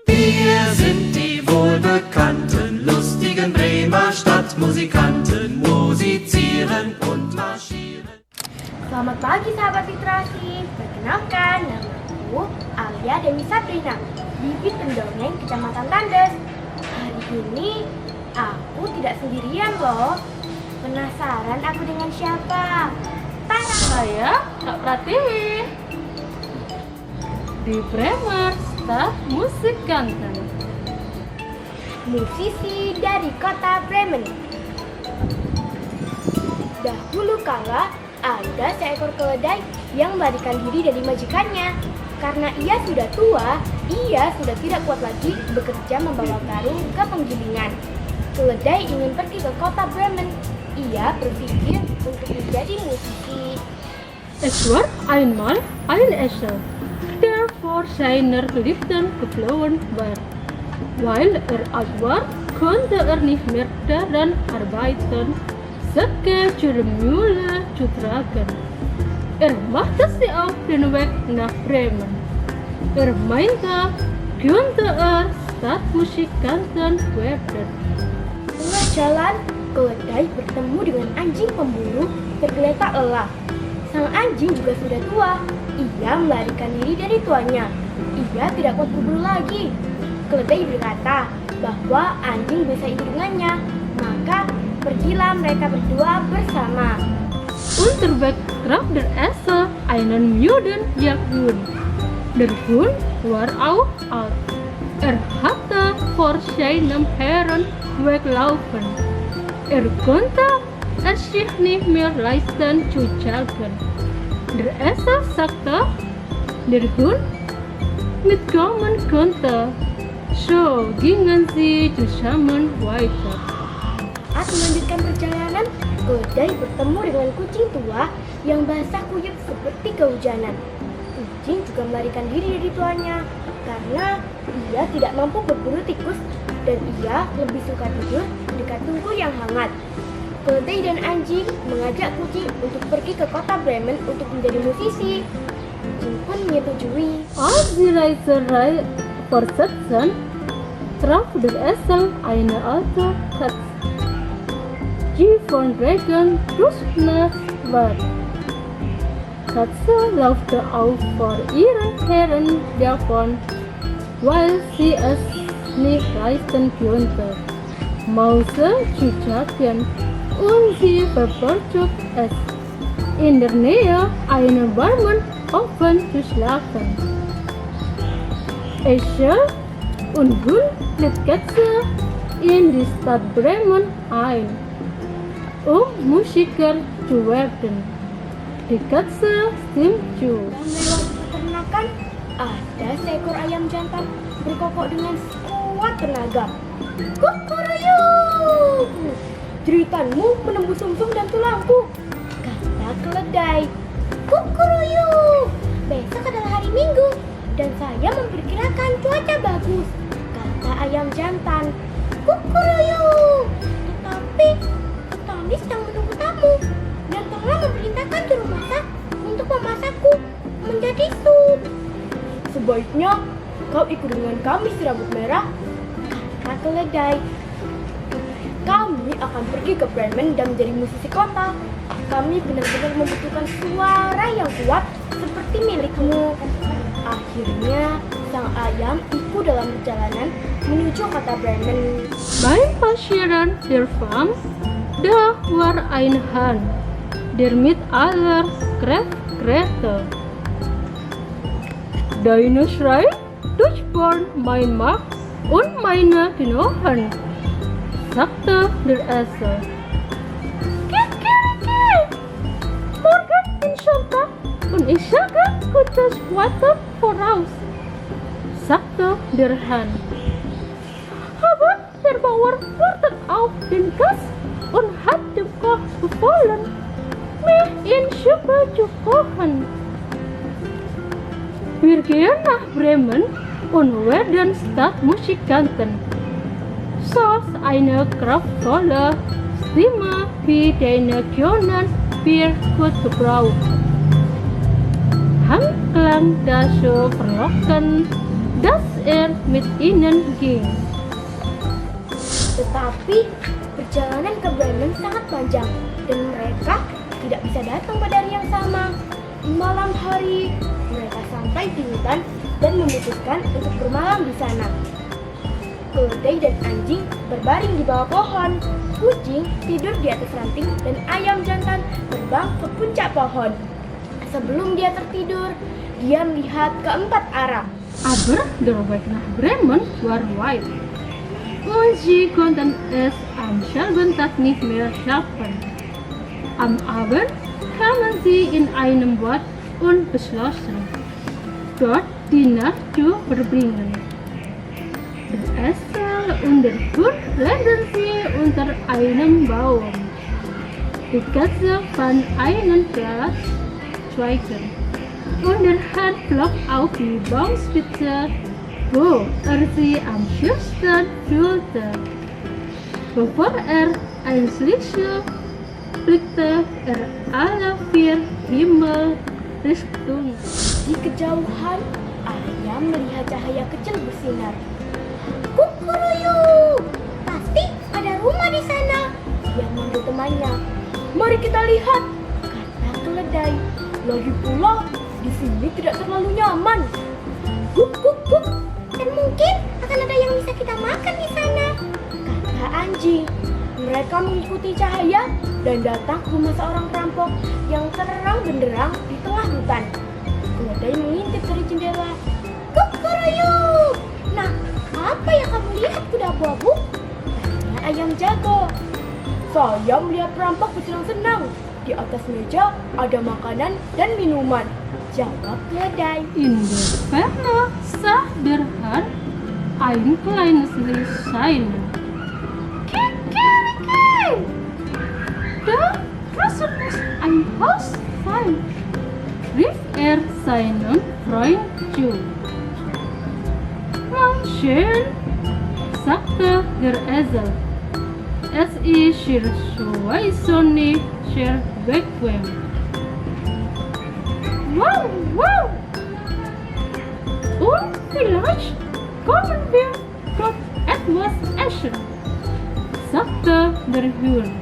Wir sind die wohlbekannten, lustigen Bremer Stadtmusikanten, musizieren und marschieren. Selamat pagi sahabat literasi. Perkenalkan, namaku Alia Dewi Sabrina, bibit pendongeng Kecamatan Tandes. Hari ini aku tidak sendirian loh. Penasaran aku dengan siapa? Tanya. Saya Kak Pratiwi di Bremer Stadtmusikanten. Musisi dari kota Bremen. Dahulu kala ada seekor keledai yang melarikan diri dari majikannya. Karena ia sudah tua, ia sudah tidak kuat lagi bekerja membawa karung ke penggilingan. Keledai ingin pergi ke kota Bremen. Ia berpikir untuk menjadi musisi. Es war einmal ein Esel, der vor seiner Geliebten geflohen war. Weil alt war, konnte nicht mehr daran arbeiten, Säcke zur Mühle zu tragen. Machte sich auf den Weg nach Bremen. Meinte, könnte Stadtmusikanten werden. Tengah jalan, keledai bertemu dengan anjing pemburu tergeletak lelah. Sang anjing juga sudah tua. Ia melarikan diri dari tuannya. Ia tidak kuat berburu lagi. Keledai berkata bahwa anjing bisa hidup dengannya. Maka pergilah mereka berdua bersama. Unterwegs traf der Esel einen müden Jagdhund. Der Hund war auch alt. Hatte vor seinem Herrn weglaufen. Konnte es sich nicht mehr leisten zu jagen. Der Esel sagte, der Hund mitkommen konnte. So gingen sie zusammen weiter. Saat melanjutkan perjalanan, keledai bertemu dengan kucing tua yang basah kuyup seperti kehujanan. Kucing juga melarikan diri dari tuannya karena ia tidak mampu berburu tikus dan ia lebih suka tidur dekat tungku yang hangat. Keledai dan anjing mengajak kucing untuk pergi ke kota Bremen untuk menjadi musisi. Kucing pun menyetujui. Als die Reise fortsetzten, traf der Esel eine alte Katze, die von Regen durchnässt war. Katze laufte auf vor ihren Herren davon, weil sie es nicht leisten konnte, Mäuse zu jagen, und sie bevorzugt es, in der Nähe einer warmen Ofen zu schlafen. Esel und Hund mit Katze in die Stadt Bremen ein, Musiker zu werden. Die Katze stimmt zu. Dalam peternakan, ada seekor ayam jantan berkokok dengan sekuat tenaga. Kukuruyuk! Jeritanmu menembus sumsum dan tulangku, kata keledai. Kukuruyuk! Besok adalah hari Minggu dan saya memperkirakan cuaca bagus, kata ayam jantan. Kukuruyuk! Tetapi petani sedang menunggu tamu dan telah memerintahkan juru masak untuk memasakku menjadi sup. Sebaiknya kau ikut dengan kami si rambut merah, kata keledai. Kami akan pergi ke Bremen dan menjadi musisi kota. Kami benar-benar membutuhkan suara yang kuat seperti milikmu. Akhirnya sang ayam ikut dalam perjalanan menuju kota Bremen. Beim Passieren der Farm, da war ein Hahn, der mit aller Kräfte. Deine Schrei durchbohrt mein Mark und meine Knochen, sagte der Esel. Kikiriki! Morgen ist Sonntag und ich sage gutes Wetter voraus, sagte der Hahn. Aber der Bauer wartet auf den Gast und hat dem Koch befohlen, mich in Suppe zu kochen. Wir gehen nach Bremen und werden Stadtmusikanten. So eine kraftvolle Stimme wie deine können wir gut gebrauchen. lang daso verloren, dat mit ihnen ging. Tetapi perjalanan ke Bremen sangat panjang dan mereka tidak bisa datang pada hari yang sama. Malam hari, mereka sampai di hutan dan memutuskan untuk bermalam di sana. Keledai dan anjing berbaring di bawah pohon. Kucing tidur di atas ranting dan ayam jantan terbang ke puncak pohon. Sebelum dia tertidur, dia melihat ke 4 arah. Aber der Weg nach Bremen war weit. Und sie konnten es am selben Tag nicht mehr schaffen. Am Abend kamen sie in einem Bad und beschlossen, dort die Nacht zu verbringen. Der Esel und der Hund legten sie unter einem Baum. Die Katze fand einen Platz zweiten und der Hahn flog auf die Baumspitze, wo sie am schönsten fühlte. Bevor einschlief, blickte alle 4 Himmelsrichtungen. Di kejauhan, ayam melihat cahaya kecil bersinar. Kukuruyuk, pasti ada rumah di sana. Dia manggil temannya. Mari kita lihat, kata keledai. Lagi pula, di sini tidak terlalu nyaman. Guk guk guk, dan mungkin akan ada yang bisa kita makan di sana, kata anjing. Mereka mengikuti cahaya dan datang ke rumah seorang perampok yang terang benderang di tengah hutan. Keledai mengintip dari jendela. Kukuruyuk, nah, apa yang kamu lihat kuda abu-abu? Tanya ayam jago. Saya melihat perampok bersenang-senang. Di atas meja ada makanan dan minuman, jawab keledai. In der Ferne sah der Hahn ein kleines Lichtschein. Kikeriki! Da draußen muss ein Haus sein, rief seinem Freund zu. Schön, sagte der Esel. Es ist hier sonnig, sehr bequem. Wow, wow! Und vielleicht kommen wir dort etwas essen, sagte der Hund.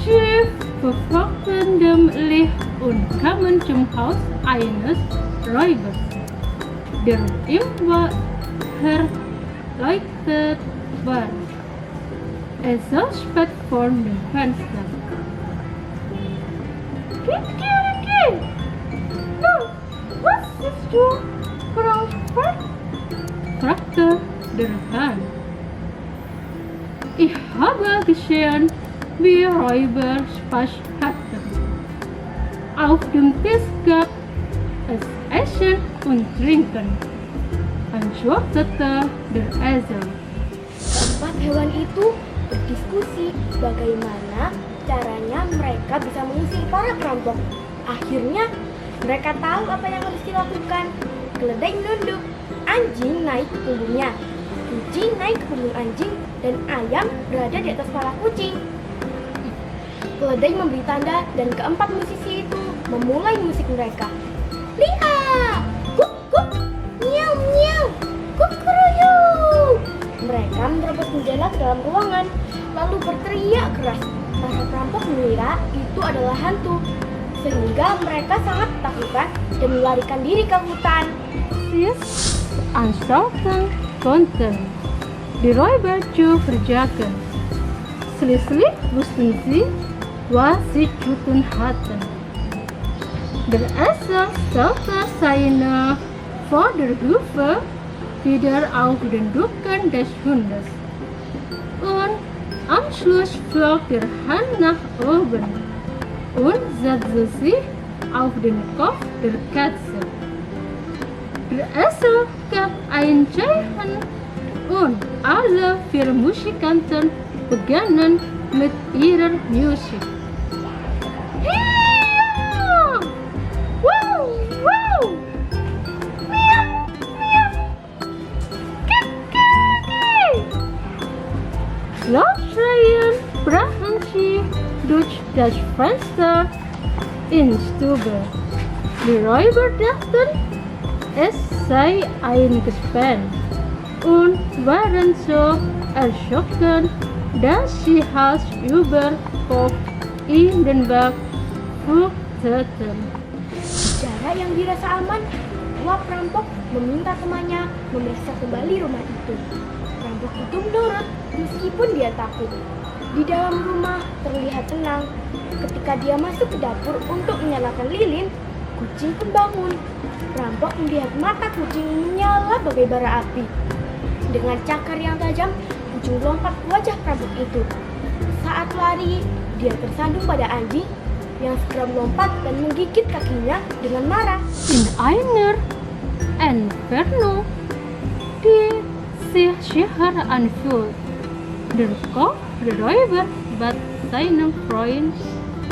Sie verfolgten dem Licht und kamen zum Haus eines Räubers, der immer verleuchtet war. Esel spat vor dem Fenster. Kiki, nun, was ist du Großvater? Fragte der Hahn. Ich habe gesehen, wie Räuber Spaß hatten. Auf dem Tisch gab es Essen und Trinken, antwortete der Esel. Keempat hewan itu berdiskusi bagaimana caranya mereka bisa mengusir para perampok. Akhirnya mereka tahu apa yang harus dilakukan. Keledai menunduk, anjing naik ke punggungnya, kucing naik ke punggung anjing, dan ayam berada di atas kepala kucing. Keledai memberi tanda dan keempat musisi itu memulai musik mereka. Lihat! Guk guk! Miau miau! Kukuruyuk! Mereka menerobos jendela ke dalam ruangan, lalu berteriak keras. Para perampok mengira itu adalah hantu, sehingga mereka sangat ketakutan dan melarikan diri ke hutan. Anstalten konnten die Räuber zu verjagen. Schließlich wussten sie, was sie zu tun hatten. Der Esel stellte seine Vorderhufe wieder auf den Rücken des Hundes. Und am Schluss flog der Hahn nach oben und setzte sich auf den Kopf der Katze. Der Esel gab ein Zeichen und alle 4 Musikanten begannen mit ihrer Musik. Hiya! Wow, wow! Miau, miau! Kiki! Laut schreien brachen sie durch das Fenster in die Stube. Die Räuber dachten, es sei eingesperrt und waren so erschrocken, dass sie Hals über Kopf in den Berg flüchteten. Di jarak yang dirasa aman, dua perampok meminta temannya memeriksa kembali rumah itu. Perampok itu menurut meskipun dia takut. Di dalam rumah terlihat tenang. Ketika dia masuk ke dapur untuk menyalakan lilin, kucing pun bangun. Perampok melihat mata kucing menyala bagai bara api. Dengan cakar yang tajam, kucing lompat ke wajah perampok itu. Saat lari, dia tersandung pada anjing yang segera melompat dan menggigit kakinya dengan marah. In einer Inferno, die sich sicher anfühlt. Der Kopf der Räuber bat seinem Freund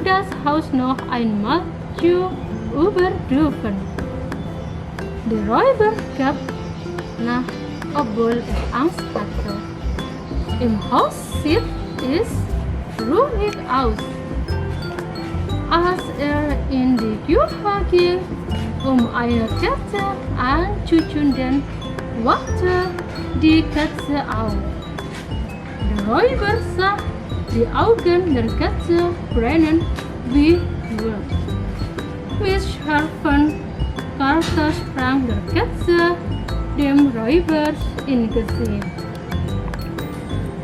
das Haus noch einmal zu überprüfen. Der Räuber gab nach, obwohl er Angst hatte. Im Haus sieht es ruhig aus. Als er in die Küche ging, eine Katze anzuzünden, wachte die Katze auf. Der Räuber sah die Augen der Katze brennen wie Feuer. Mit scharfen Karten sprang der Katze dem Räuber ins Gesicht.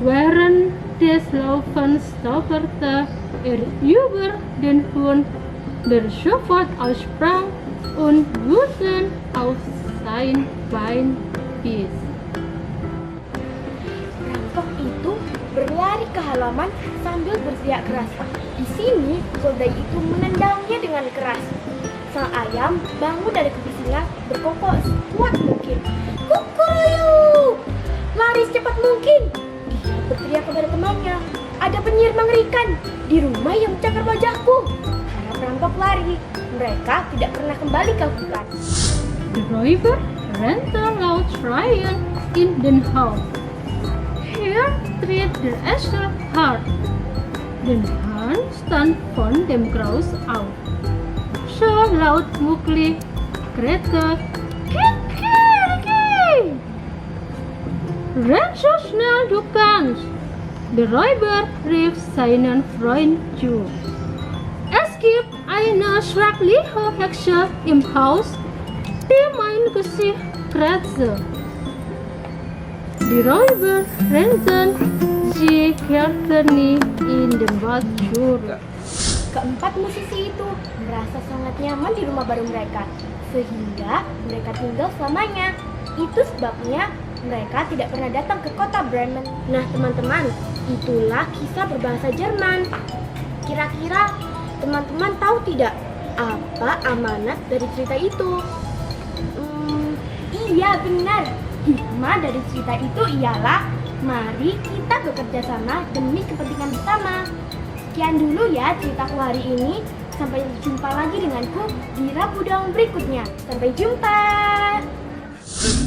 Während des Laufens stolperte er über den Hund, der sofort aussprang und wütend auf sein Bein biss. Perampok itu berlari ke halaman sambil berteriak keras. Di sini, keledai itu menendangnya dengan keras. Sang ayam bangun dari kebisingan berkokok sekuat mungkin. Kukuruyu! Lari secepat mungkin! Dia berteriak kepada temannya. Ada penyihir mengerikan di rumah yang mencakar wajahku. Para perampok lari. Mereka tidak pernah kembali ke hutan. The Räuber rannte laut schreien in den Haus. Hier tritt der Esel hart. Den Hahn stand von dem Graus auf. So laut Mugli krähte, Kiki! Renn so schnell du kannst! Der Räuber rief seinen Freund zu. Es gibt eine schreckliche Hexe im Haus, die mein Gesicht kratzt. Die Räuber rennten, sie kehrten nie in den Wald zurück. Keempat musisi itu merasa sangat nyaman di rumah baru mereka, sehingga mereka tinggal selamanya. Itu sebabnya mereka tidak pernah datang ke kota Bremen. Nah teman-teman, itulah kisah berbahasa Jerman. Kira-kira teman-teman tahu tidak apa amanat dari cerita itu? Iya benar, hikmah dari cerita itu ialah mari kita bekerja sama demi kepentingan bersama. Sekian dulu ya ceritaku hari ini. Sampai jumpa lagi denganku di Rabu Daun berikutnya. Sampai jumpa.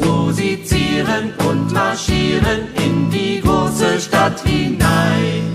Musizieren und marschieren in die große Stadt hinein.